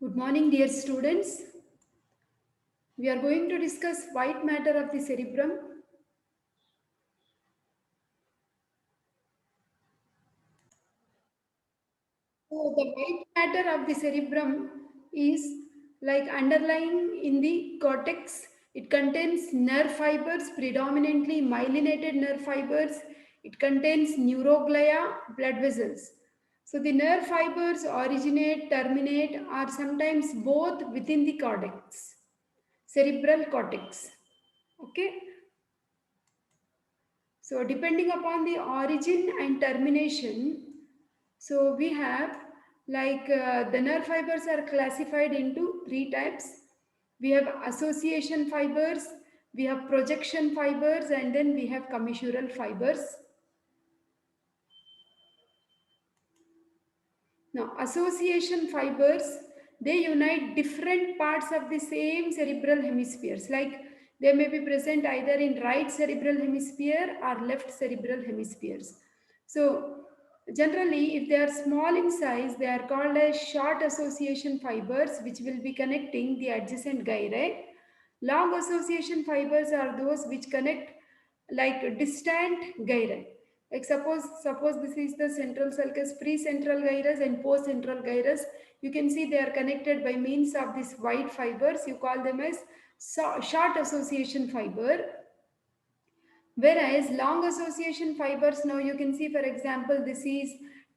Good morning, dear students. We are going to discuss white matter of the cerebrum. So, the white matter of the cerebrum is like underlying in the cortex. It contains nerve fibers, predominantly myelinated nerve fibers. It contains neuroglia, blood vessels. So, the nerve fibers originate, terminate, or sometimes both within the cortex, cerebral cortex. Okay. So depending upon the origin and termination, so we have the nerve fibers are classified into three types. We have association fibers, we have projection fibers, and then we have commissural fibers. Now, association fibers, they unite different parts of the same cerebral hemispheres. Like they may be present either in right cerebral hemisphere or left cerebral hemispheres. So, generally, if they are small in size, they are called as short association fibers, which will be connecting the adjacent gyri. Long association fibers are those which connect like distant gyri. Like suppose this is the central sulcus, pre-central gyrus and post-central gyrus. You can see they are connected by means of these white fibers. You call them as short association fiber. Whereas long association fibers, now you can see, for example, this is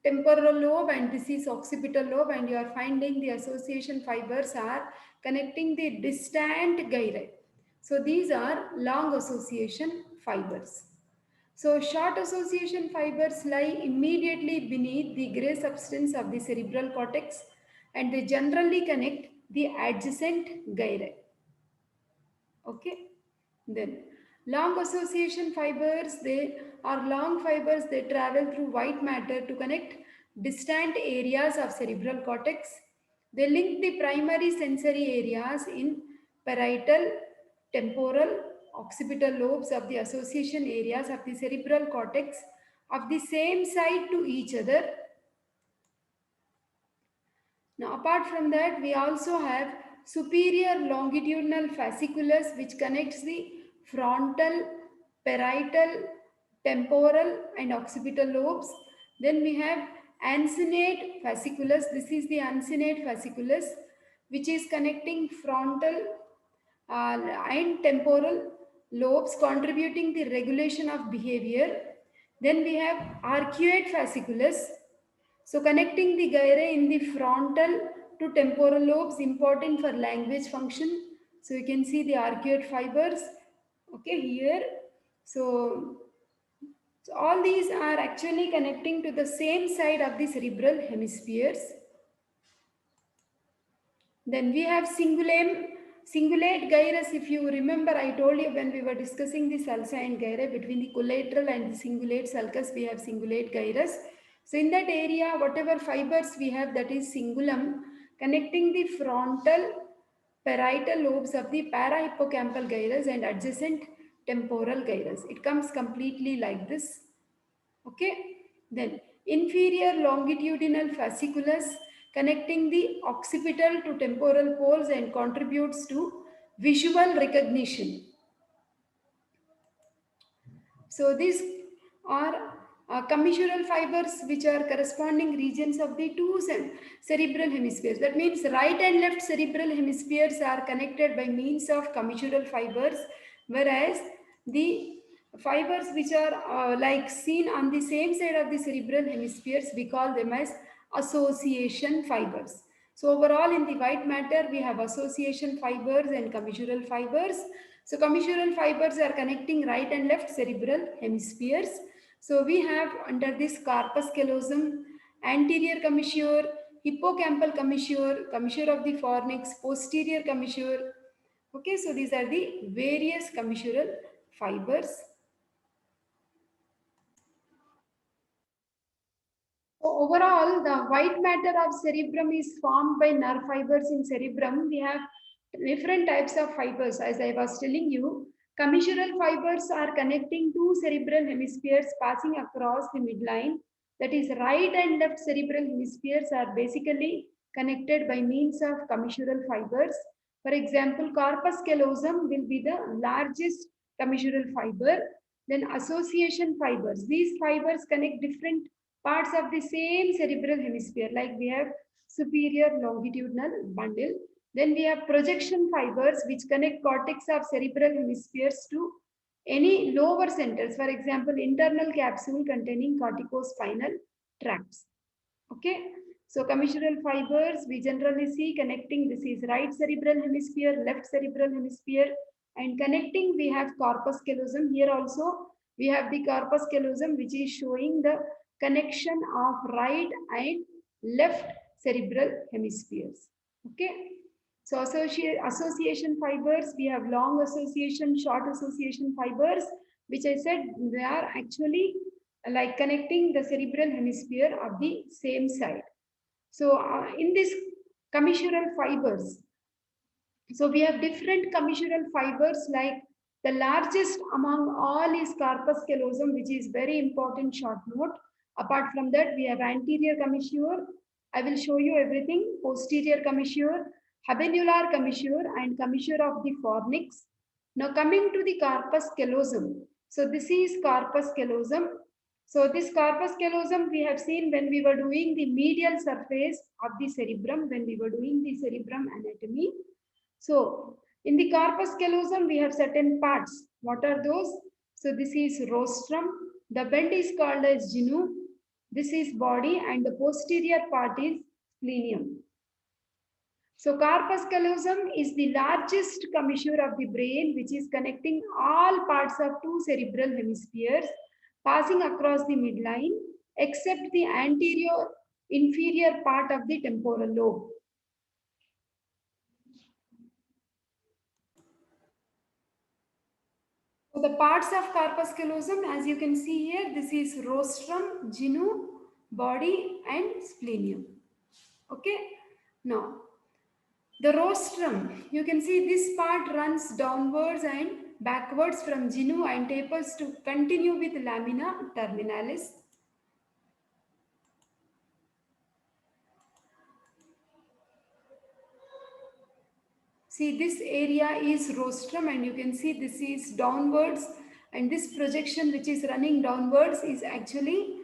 temporal lobe and this is occipital lobe, and you are finding the association fibers are connecting the distant gyri. So these are long association fibers. So short association fibers lie immediately beneath the gray substance of the cerebral cortex, and they generally connect the adjacent gyri. Okay. Then long association fibers, they are long fibers, they travel through white matter to connect distant areas of cerebral cortex. They link the primary sensory areas in parietal, temporal, occipital lobes of the association areas of the cerebral cortex of the same side to each other. Now, apart from that, we also have superior longitudinal fasciculus, which connects the frontal, parietal, temporal, and occipital lobes. Then we have uncinate fasciculus. This is the uncinate fasciculus, which is connecting frontal and temporal lobes, contributing the regulation of behavior. Then we have arcuate fasciculus, so connecting the gyri in the frontal to temporal lobes, important for language function. So you can see the arcuate fibers, okay, here. So all these are actually connecting to the same side of the cerebral hemispheres. Then we have cingulate gyrus. If you remember, I told you when we were discussing the sulci and gyri, between the collateral and the cingulate sulcus, we have cingulate gyrus. So in that area, whatever fibers we have, that is cingulum, connecting the frontal parietal lobes of the parahippocampal gyrus and adjacent temporal gyrus. It comes completely like this. Okay. Then inferior longitudinal fasciculus, connecting the occipital to temporal poles and contributes to visual recognition. So these are commissural fibers, which are corresponding regions of the two cerebral hemispheres. That means right and left cerebral hemispheres are connected by means of commissural fibers, whereas the fibers which are like seen on the same side of the cerebral hemispheres, we call them as association fibers. So overall in the white matter, we have association fibers and commissural fibers. So commissural fibers are connecting right and left cerebral hemispheres. So we have under this corpus callosum, anterior commissure, hippocampal commissure, commissure of the fornix, posterior commissure. Okay, so these are the various commissural fibers. So overall, the white matter of cerebrum is formed by nerve fibers in cerebrum. We have different types of fibers. As I was telling you, commissural fibers are connecting two cerebral hemispheres passing across the midline. That is, right and left cerebral hemispheres are basically connected by means of commissural fibers. For example, corpus callosum will be the largest commissural fiber. Then association fibers. These fibers connect different parts of the same cerebral hemisphere. Like we have superior longitudinal bundle. Then we have projection fibers which connect cortex of cerebral hemispheres to any lower centers. For example, internal capsule containing corticospinal tracts. Okay. So commissural fibers we generally see connecting, this is right cerebral hemisphere, left cerebral hemisphere, and connecting we have corpus callosum. Here also we have the corpus callosum which is showing the connection of right and left cerebral hemispheres. Okay. So association fibers, we have long association, short association fibers, which I said they are actually like connecting the cerebral hemisphere of the same side. So in this commissural fibers, so we have different commissural fibers, like the largest among all is corpus callosum, which is very important short note. Apart from that, we have anterior commissure. I will show you everything. Posterior commissure, habenular commissure, and commissure of the fornix. Now coming to the corpus callosum. So this is corpus callosum. So this corpus callosum we have seen when we were doing the medial surface of the cerebrum, when we were doing the cerebrum anatomy. So in the corpus callosum, we have certain parts. What are those? So this is rostrum. The bend is called as genu. This is body, and the posterior part is splenium. So corpus callosum is the largest commissure of the brain, which is connecting all parts of two cerebral hemispheres, passing across the midline, except the anterior inferior part of the temporal lobe. So the parts of corpus callosum, as you can see here, this is rostrum, genu, body, and splenium. Okay. Now, the rostrum, you can see this part runs downwards and backwards from genu and tapers to continue with lamina terminalis. See, this area is rostrum, and you can see this is downwards, and this projection which is running downwards is actually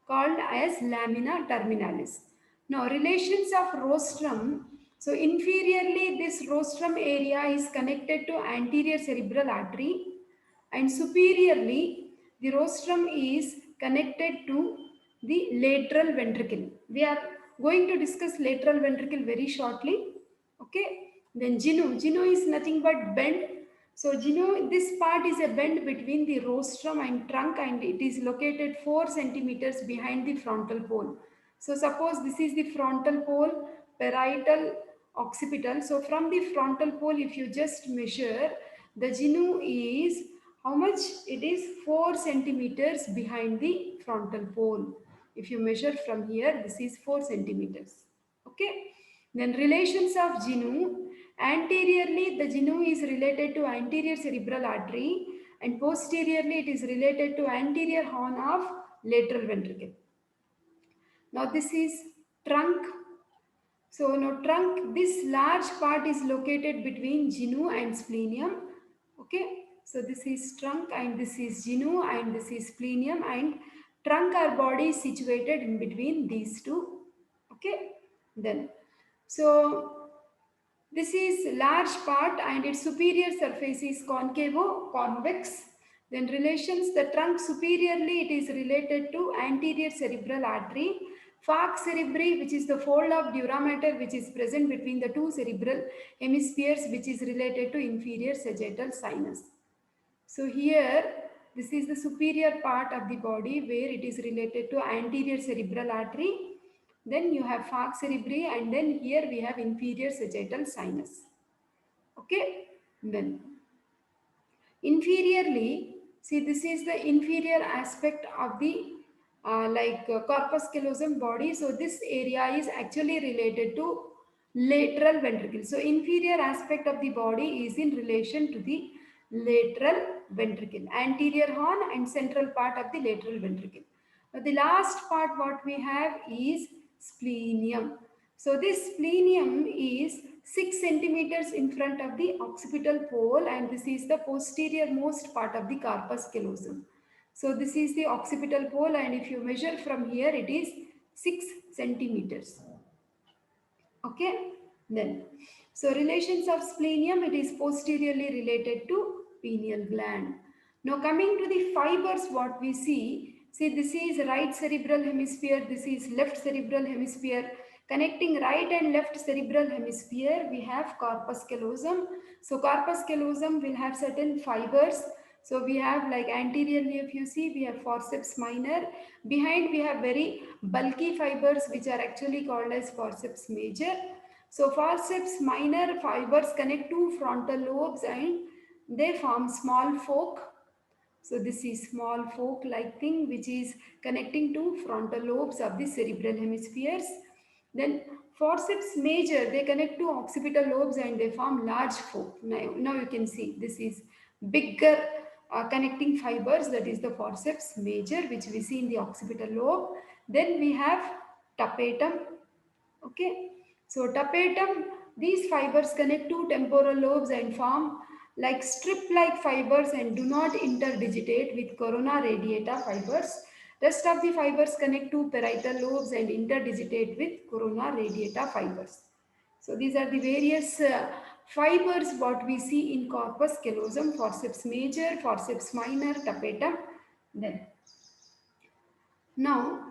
called as lamina terminalis. Now, relations of rostrum. So, inferiorly, this rostrum area is connected to anterior cerebral artery, and superiorly, the rostrum is connected to the lateral ventricle. We are going to discuss lateral ventricle very shortly. Okay. Then genu is nothing but bend. So genu, this part is a bend between the rostrum and trunk, and it is located 4 centimeters behind the frontal pole. So suppose this is the frontal pole, parietal, occipital. So from the frontal pole, if you just measure, the genu is how much? It is 4 centimeters behind the frontal pole. If you measure from here, this is 4 centimeters. Okay. Then relations of genu. Anteriorly, the genu is related to anterior cerebral artery, and posteriorly it is related to anterior horn of lateral ventricle. Now this is trunk. So now trunk, this large part is located between genu and splenium. Okay. So this is trunk, and this is genu, and this is splenium, and trunk or body is situated in between these two. Okay. Then, so this is large part, and its superior surface is concavo-convex. Then relations, the trunk superiorly it is related to anterior cerebral artery. Falx cerebri, which is the fold of dura mater which is present between the two cerebral hemispheres, which is related to inferior sagittal sinus. So here, this is the superior part of the body where it is related to anterior cerebral artery. Then you have falx cerebri, and then here we have inferior sagittal sinus. Okay. Then inferiorly, see, this is the inferior aspect of the corpus callosum body. So this area is actually related to lateral ventricle. So inferior aspect of the body is in relation to the lateral ventricle, anterior horn and central part of the lateral ventricle. Now the last part what we have is splenium. So this splenium is 6 centimeters in front of the occipital pole, and this is the posterior most part of the corpus callosum. So this is the occipital pole, and if you measure from here, it is 6 centimeters. Okay, then. So relations of splenium, it is posteriorly related to pineal gland. Now coming to the fibers, what we see this is right cerebral hemisphere, this is left cerebral hemisphere. Connecting right and left cerebral hemisphere, we have corpus callosum. So corpus callosum will have certain fibers. So we have, like anteriorly, if you see, we have forceps minor. Behind we have very bulky fibers which are actually called as forceps major. So forceps minor fibers connect to frontal lobes and they form small fork. So this is small fork like thing which is connecting to frontal lobes of the cerebral hemispheres. Then forceps major, they connect to occipital lobes and they form large fork. Now you can see this is bigger connecting fibers, that is the forceps major, which we see in the occipital lobe. Then we have tapetum. Okay, so tapetum, these fibers connect to temporal lobes and form like strip-like fibers and do not interdigitate with corona radiata fibers. Rest of the fibers connect to parietal lobes and interdigitate with corona radiata fibers. So these are the various fibers what we see in corpus callosum: forceps major, forceps minor, tapetum. Then now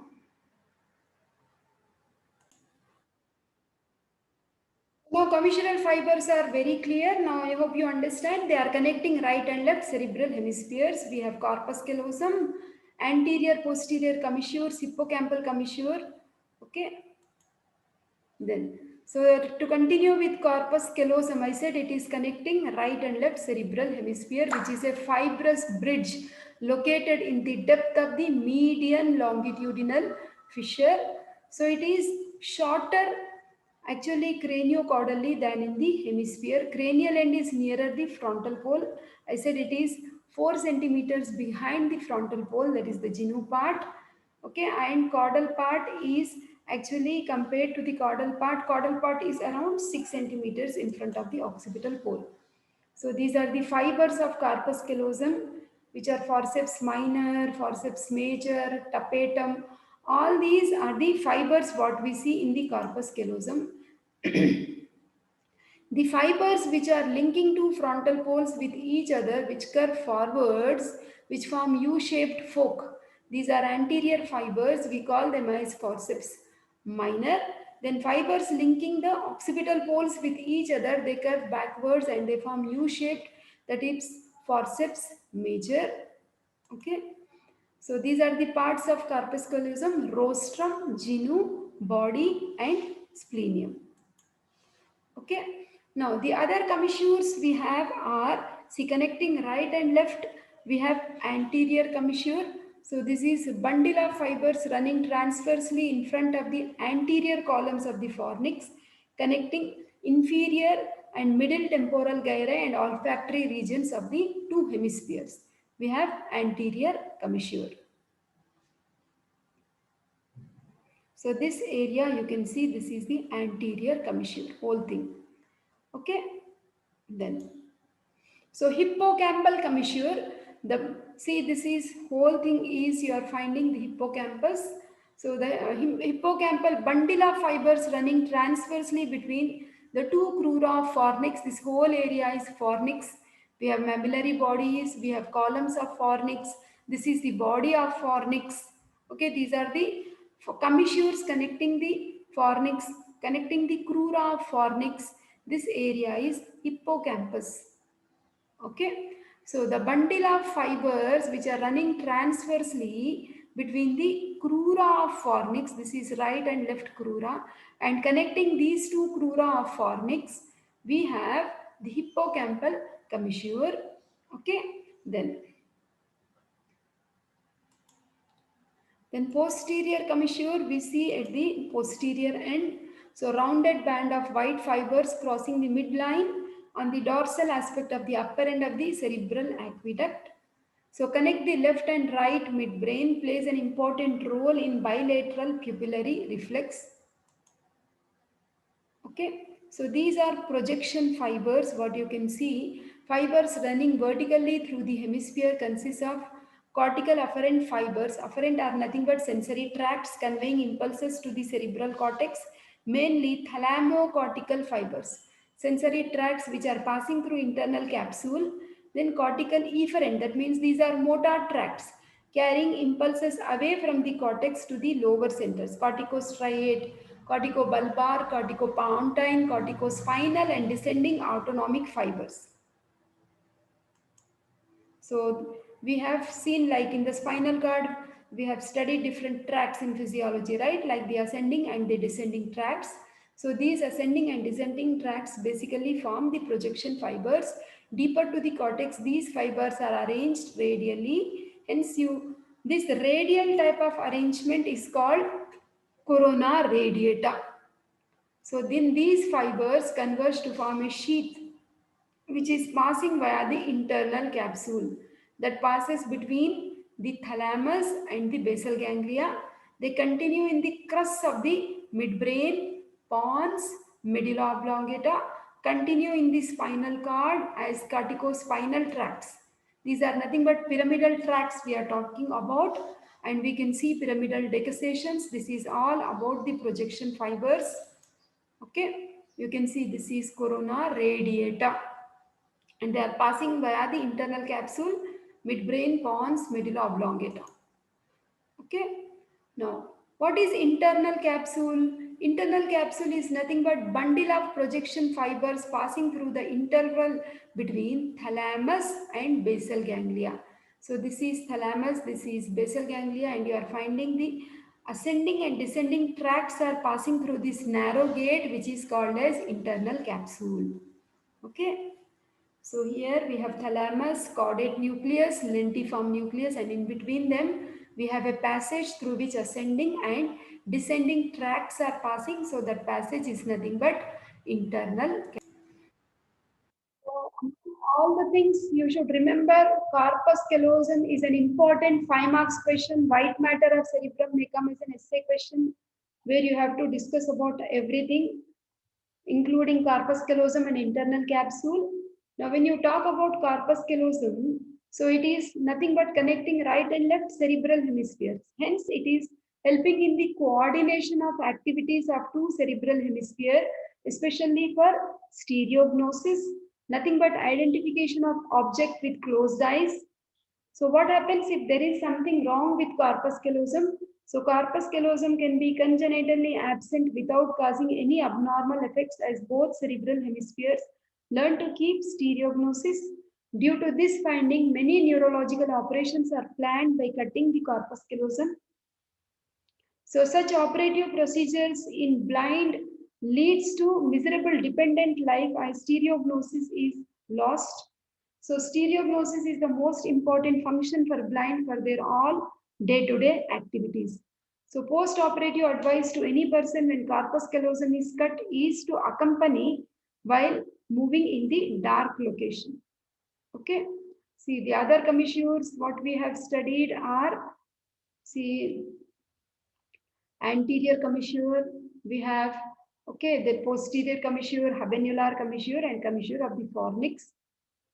Now, commissural fibers are very clear. Now, I hope you understand. They are connecting right and left cerebral hemispheres. We have corpus callosum, anterior, posterior commissures, hippocampal commissure. Okay. Then, so to continue with corpus callosum, I said it is connecting right and left cerebral hemisphere, which is a fibrous bridge located in the depth of the median longitudinal fissure. So it is shorter actually craniocaudally than in the hemisphere. Cranial end is nearer the frontal pole. I said it is 4 centimeters behind the frontal pole, that is the genu part. Okay, and caudal part is actually compared to the caudal part is around 6 centimeters in front of the occipital pole. So these are the fibers of corpus callosum, which are forceps minor, forceps major, tapetum. All these are the fibers what we see in the corpus callosum. The fibers which are linking two frontal poles with each other, which curve forwards, which form U-shaped fork. These are anterior fibers. We call them as forceps minor. Then fibers linking the occipital poles with each other, they curve backwards and they form U-shaped. That is forceps major. Okay. So these are the parts of corpus callosum: rostrum, genu, body, and splenium. Okay. Now the other commissures we have are, see, connecting right and left, we have anterior commissure. So this is bundle of fibers running transversely in front of the anterior columns of the fornix, connecting inferior and middle temporal gyri and olfactory regions of the two hemispheres. We have anterior commissure. So this area you can see, this is the anterior commissure, whole thing. Okay. Then, so hippocampal commissure, the, see, this is whole thing is you are finding the hippocampus. So the hippocampal bundle of fibers running transversely between the two crura of fornix. This whole area is fornix. We have mammillary bodies, we have columns of fornix. This is the body of fornix. Okay, these are the commissures connecting the fornix, connecting the crura of fornix. This area is hippocampus. Okay, so the bundle of fibers which are running transversely between the crura of fornix, this is right and left crura, and connecting these two crura of fornix, we have the hippocampal commissure. Okay, then posterior commissure we see at the posterior end. So rounded band of white fibers crossing the midline on the dorsal aspect of the upper end of the cerebral aqueduct. So connect the left and right midbrain, plays an important role in bilateral pupillary reflex. Okay, so these are projection fibers. What you can see, fibers running vertically through the hemisphere consists of cortical afferent fibers. Afferent are nothing but sensory tracts conveying impulses to the cerebral cortex, mainly thalamocortical fibers. Sensory tracts which are passing through internal capsule. Then cortical efferent, that means these are motor tracts carrying impulses away from the cortex to the lower centers. Corticostriate, corticobulbar, corticopontine, corticospinal and descending autonomic fibers. So we have seen, like in the spinal cord, we have studied different tracts in physiology, right? Like the ascending and the descending tracts. So these ascending and descending tracts basically form the projection fibers. Deeper to the cortex, these fibers are arranged radially. Hence, this radial type of arrangement is called corona radiata. So then these fibers converge to form a sheath which is passing via the internal capsule that passes between the thalamus and the basal ganglia. They continue in the crus of the midbrain, pons, medulla oblongata, continue in the spinal cord as corticospinal tracts. These are nothing but pyramidal tracts we are talking about, and we can see pyramidal decussations. This is all about the projection fibers. Okay, you can see this is corona radiata and they are passing via the internal capsule, midbrain, pons, medulla oblongata. Okay. Now, what is internal capsule? Internal capsule is nothing but bundle of projection fibers passing through the interval between thalamus and basal ganglia. So this is thalamus, this is basal ganglia, and you are finding the ascending and descending tracts are passing through this narrow gate which is called as internal capsule. Okay. So here we have thalamus, caudate nucleus, lentiform nucleus, and in between them we have a passage through which ascending and descending tracts are passing. So that passage is nothing but internal. So all the things you should remember, corpus callosum is an important 5 marks question. White matter of cerebrum may come as an essay question where you have to discuss about everything, including corpus callosum and internal capsule. Now, when you talk about corpus callosum, so it is nothing but connecting right and left cerebral hemispheres. Hence, it is helping in the coordination of activities of two cerebral hemisphere, especially for stereognosis, nothing but identification of object with closed eyes. So what happens if there is something wrong with corpus callosum? So corpus callosum can be congenitally absent without causing any abnormal effects as both cerebral hemispheres learn to keep stereognosis. Due to this finding, many neurological operations are planned by cutting the corpus callosum. So such operative procedures in blind leads to miserable dependent life as stereognosis is lost. So stereognosis is the most important function for blind for their all day-to-day activities. So post-operative advice to any person when corpus callosum is cut is to accompany while moving in the dark location. Okay. See the other commissures what we have studied are, see, anterior commissure, we have, okay, the posterior commissure, habenular commissure, and commissure of the fornix.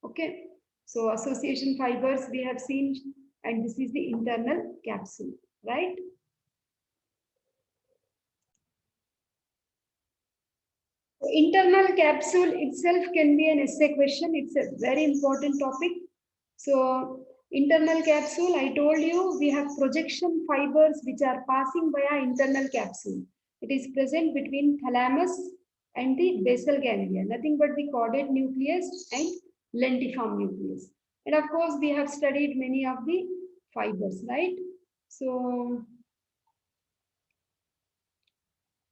Okay, so association fibers we have seen, and this is the internal capsule, right? So internal capsule itself can be an essay question. It's a very important topic. So internal capsule, I told you we have projection fibers which are passing via internal capsule. It is present between thalamus and the basal ganglia, nothing but the caudate nucleus and lentiform nucleus. And of course, we have studied many of the fibers, right? So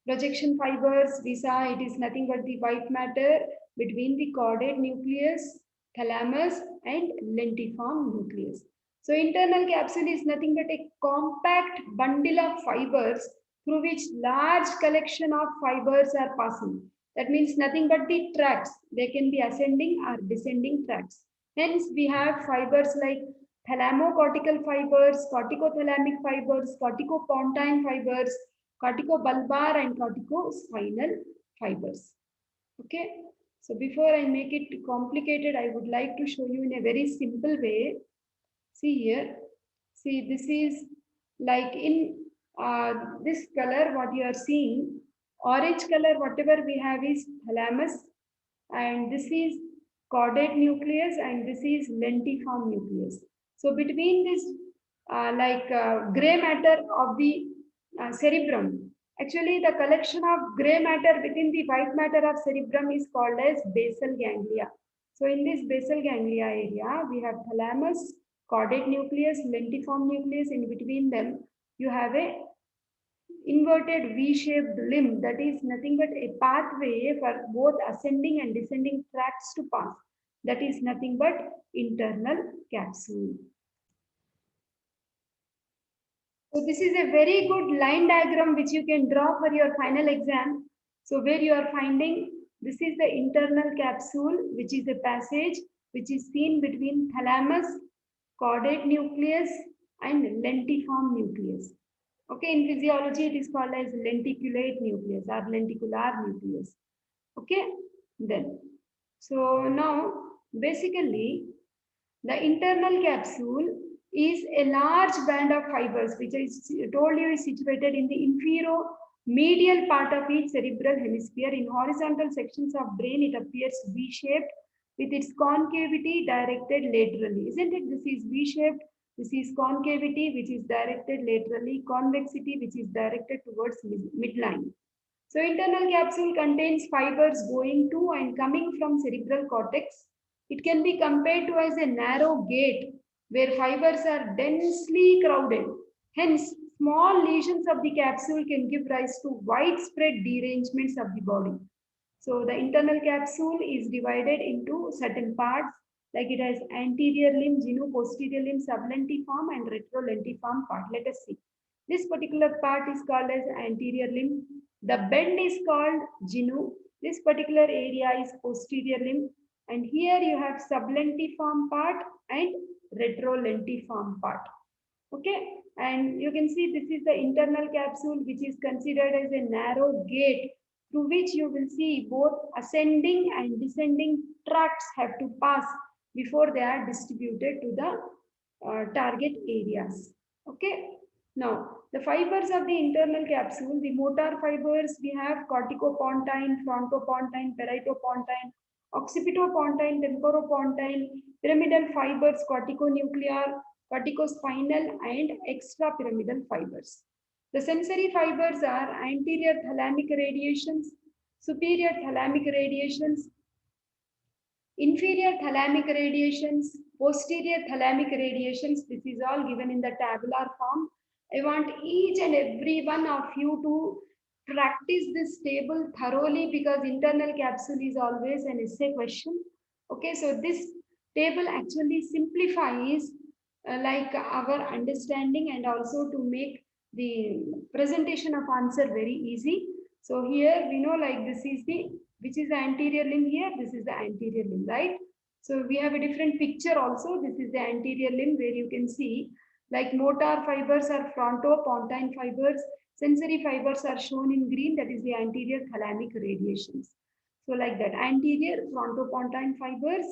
projection fibers, we saw it is nothing but the white matter between the caudate nucleus, thalamus, and lentiform nucleus. So internal capsule is nothing but a compact bundle of fibers through which large collection of fibers are passing. That means nothing but the tracts. They can be ascending or descending tracts. Hence, we have fibers like thalamocortical fibers, corticothalamic fibers, corticopontine fibers, corticobulbar and corticospinal fibers. Okay. So before I make it complicated, I would like to show you in a very simple way. See here. See, this is like in this color, what you are seeing, orange color, whatever we have is thalamus, and this is caudate nucleus, and this is lentiform nucleus. So between this gray matter of the cerebrum, actually the collection of gray matter within the white matter of cerebrum is called as basal ganglia. So in this basal ganglia area, we have thalamus, caudate nucleus, lentiform nucleus. In between them, you have a inverted V-shaped limb that is nothing but a pathway for both ascending and descending tracts to pass. That is nothing but internal capsule. So this is a very good line diagram which you can draw for your final exam. So where you are finding this is the internal capsule, which is a passage which is seen between thalamus, caudate nucleus and lentiform nucleus. Okay, in physiology it is called as lenticulate nucleus or lenticular nucleus. Okay, then. So now basically the internal capsule is a large band of fibers which I told you is situated in the inferior medial part of each cerebral hemisphere. In horizontal sections of brain, it appears V-shaped with its concavity directed laterally. Isn't it? This is V-shaped. This is concavity which is directed laterally, convexity which is directed towards midline. So internal capsule contains fibers going to and coming from cerebral cortex. It can be compared to as a narrow gate where fibers are densely crowded. Hence, small lesions of the capsule can give rise to widespread derangements of the body. So the internal capsule is divided into certain parts, like it has anterior limb, genu, posterior limb, sublentiform and retrolentiform part. Let us see. This particular part is called as anterior limb. The bend is called genu. This particular area is posterior limb. And here you have sublentiform part and retrolentiform part. Okay, and you can see this is the internal capsule which is considered as a narrow gate through which you will see both ascending and descending tracts have to pass before they are distributed to the target areas. Okay, now the fibers of the internal capsule, the motor fibers, we have corticopontine, frontopontine, peritopontine, occipitopontine, temporopontine, pyramidal fibers, corticonuclear, corticospinal and extrapyramidal fibers. The sensory fibers are anterior thalamic radiations, superior thalamic radiations, inferior thalamic radiations, posterior thalamic radiations. This is all given in the tabular form. I want each and every one of you to practice this table thoroughly because internal capsule is always an essay question. Okay, so this table actually simplifies like our understanding and also to make the presentation of answer very easy. So here we know like this is the, which is the anterior limb here, this is the anterior limb, right? So we have a different picture also. This is the anterior limb where you can see like motor fibers are frontopontine fibers, sensory fibers are shown in green, that is the anterior thalamic radiations. So like that, anterior frontopontine fibers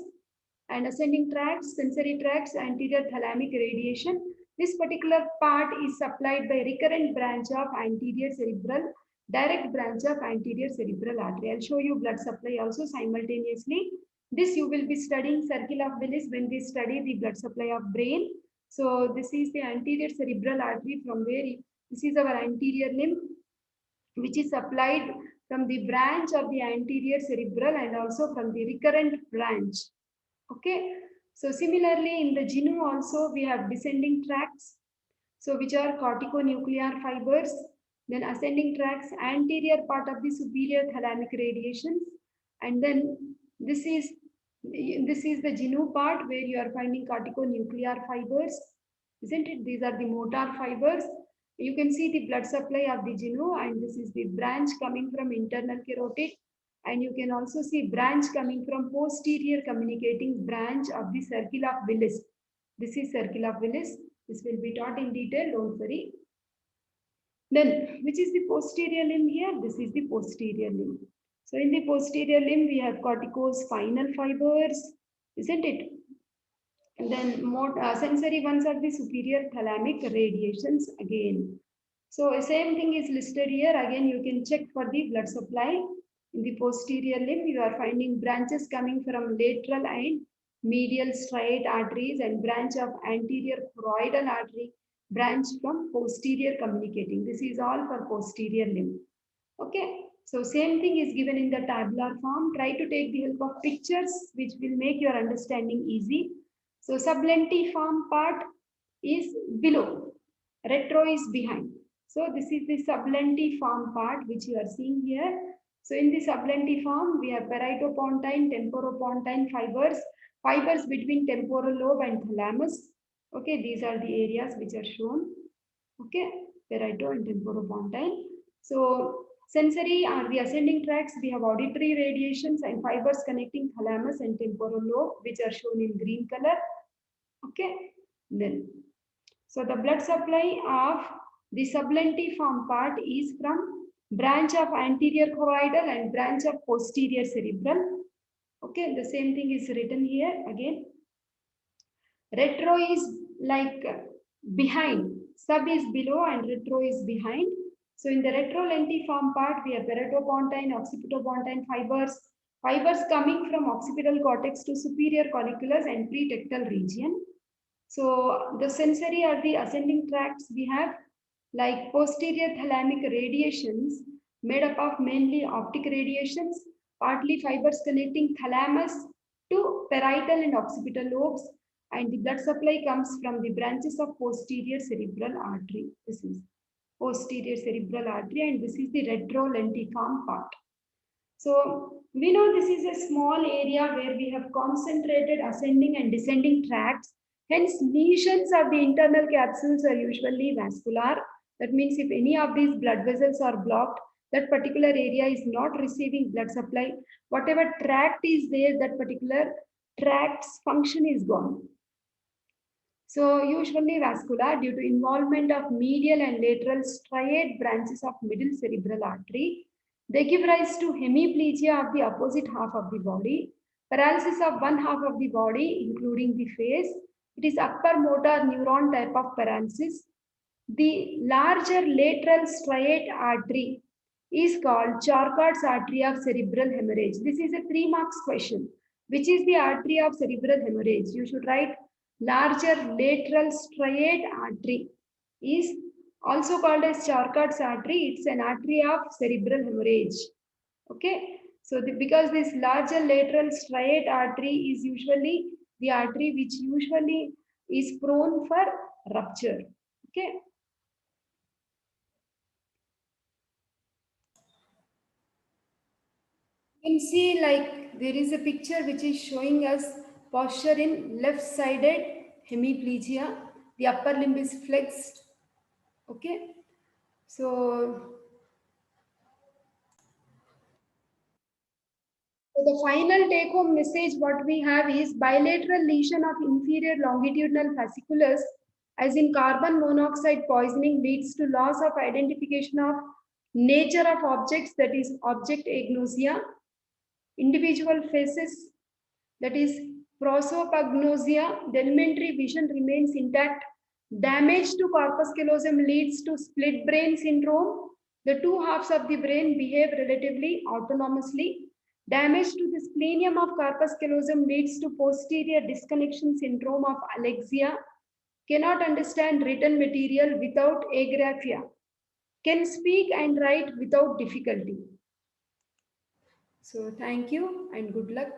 and ascending tracts, sensory tracts, anterior thalamic radiation. This particular part is supplied by recurrent branch of anterior cerebral, direct branch of anterior cerebral artery. I'll show you blood supply also simultaneously. This you will be studying circle of Willis when we study the blood supply of brain. So this is the anterior cerebral artery from where this is our anterior limb, which is supplied from the branch of the anterior cerebral and also from the recurrent branch. Okay, so similarly in the genu also we have descending tracts, so which are corticonuclear fibers, then ascending tracts, anterior part of the superior thalamic radiations, and then this is the genu part where you are finding corticonuclear fibers, isn't it? These are the motor fibers. You can see the blood supply of the genu, and this is the branch coming from internal carotid, and you can also see branch coming from posterior communicating branch of the circle of Willis. This is circle of Willis. This will be taught in detail, don't worry. Then, which is the posterior limb here? This is the posterior limb. So in the posterior limb, we have corticospinal fibers, isn't it? And then more sensory ones are the superior thalamic radiations again. So same thing is listed here. Again, you can check for the blood supply. In the posterior limb, you are finding branches coming from lateral and medial striate arteries and branch of anterior choroidal artery, branch from posterior communicating. This is all for posterior limb. Okay. So same thing is given in the tabular form. Try to take the help of pictures which will make your understanding easy. So sublentiform part is below, retro is behind. So this is the sublentiform part which you are seeing here. So in the sublentiform, we have parietopontine, temporopontine fibers, fibers between temporal lobe and thalamus. Okay, these are the areas which are shown. Okay, parieto and temporopontine. So sensory are the ascending tracts. We have auditory radiations and fibers connecting thalamus and temporal lobe, which are shown in green color. Okay, then. So the blood supply of the sublentiform part is from branch of anterior choroidal and branch of posterior cerebral. Okay, the same thing is written here again. Retro is like behind, sub is below and retro is behind. So in the retrolentiform part, we have parietopontine, occipitopontine fibers, fibers coming from occipital cortex to superior colliculus and pretectal region. So the sensory are the ascending tracts we have like posterior thalamic radiations made up of mainly optic radiations, partly fibers connecting thalamus to parietal and occipital lobes, and the blood supply comes from the branches of posterior cerebral artery. This is posterior cerebral artery and this is the retrolentiform part. So we know this is a small area where we have concentrated ascending and descending tracts. Hence, lesions of the internal capsules are usually vascular. That means if any of these blood vessels are blocked, that particular area is not receiving blood supply. Whatever tract is there, that particular tract's function is gone. So usually vascular due to involvement of medial and lateral striate branches of middle cerebral artery. They give rise to hemiplegia of the opposite half of the body, paralysis of one half of the body, including the face. It is upper motor neuron type of paralysis. The larger lateral striate artery is called Charcot's artery of cerebral hemorrhage. This is a 3 marks question. Which is the artery of cerebral hemorrhage? You should write larger lateral striate artery is also called as Charcot's artery. It's an artery of cerebral hemorrhage. Okay. So because this larger lateral striate artery is usually the artery which usually is prone for rupture. Okay. You can see like there is a picture which is showing us posture in left-sided hemiplegia. The upper limb is flexed. Okay. So the final take-home message what we have is bilateral lesion of inferior longitudinal fasciculus as in carbon monoxide poisoning leads to loss of identification of nature of objects, that is object agnosia. Individual faces, that is prosopagnosia, the elementary vision remains intact. Damage to corpus callosum leads to split brain syndrome. The two halves of the brain behave relatively autonomously. Damage to the splenium of corpus callosum leads to posterior disconnection syndrome of alexia. Cannot understand written material without agraphia. Can speak and write without difficulty. So thank you and good luck.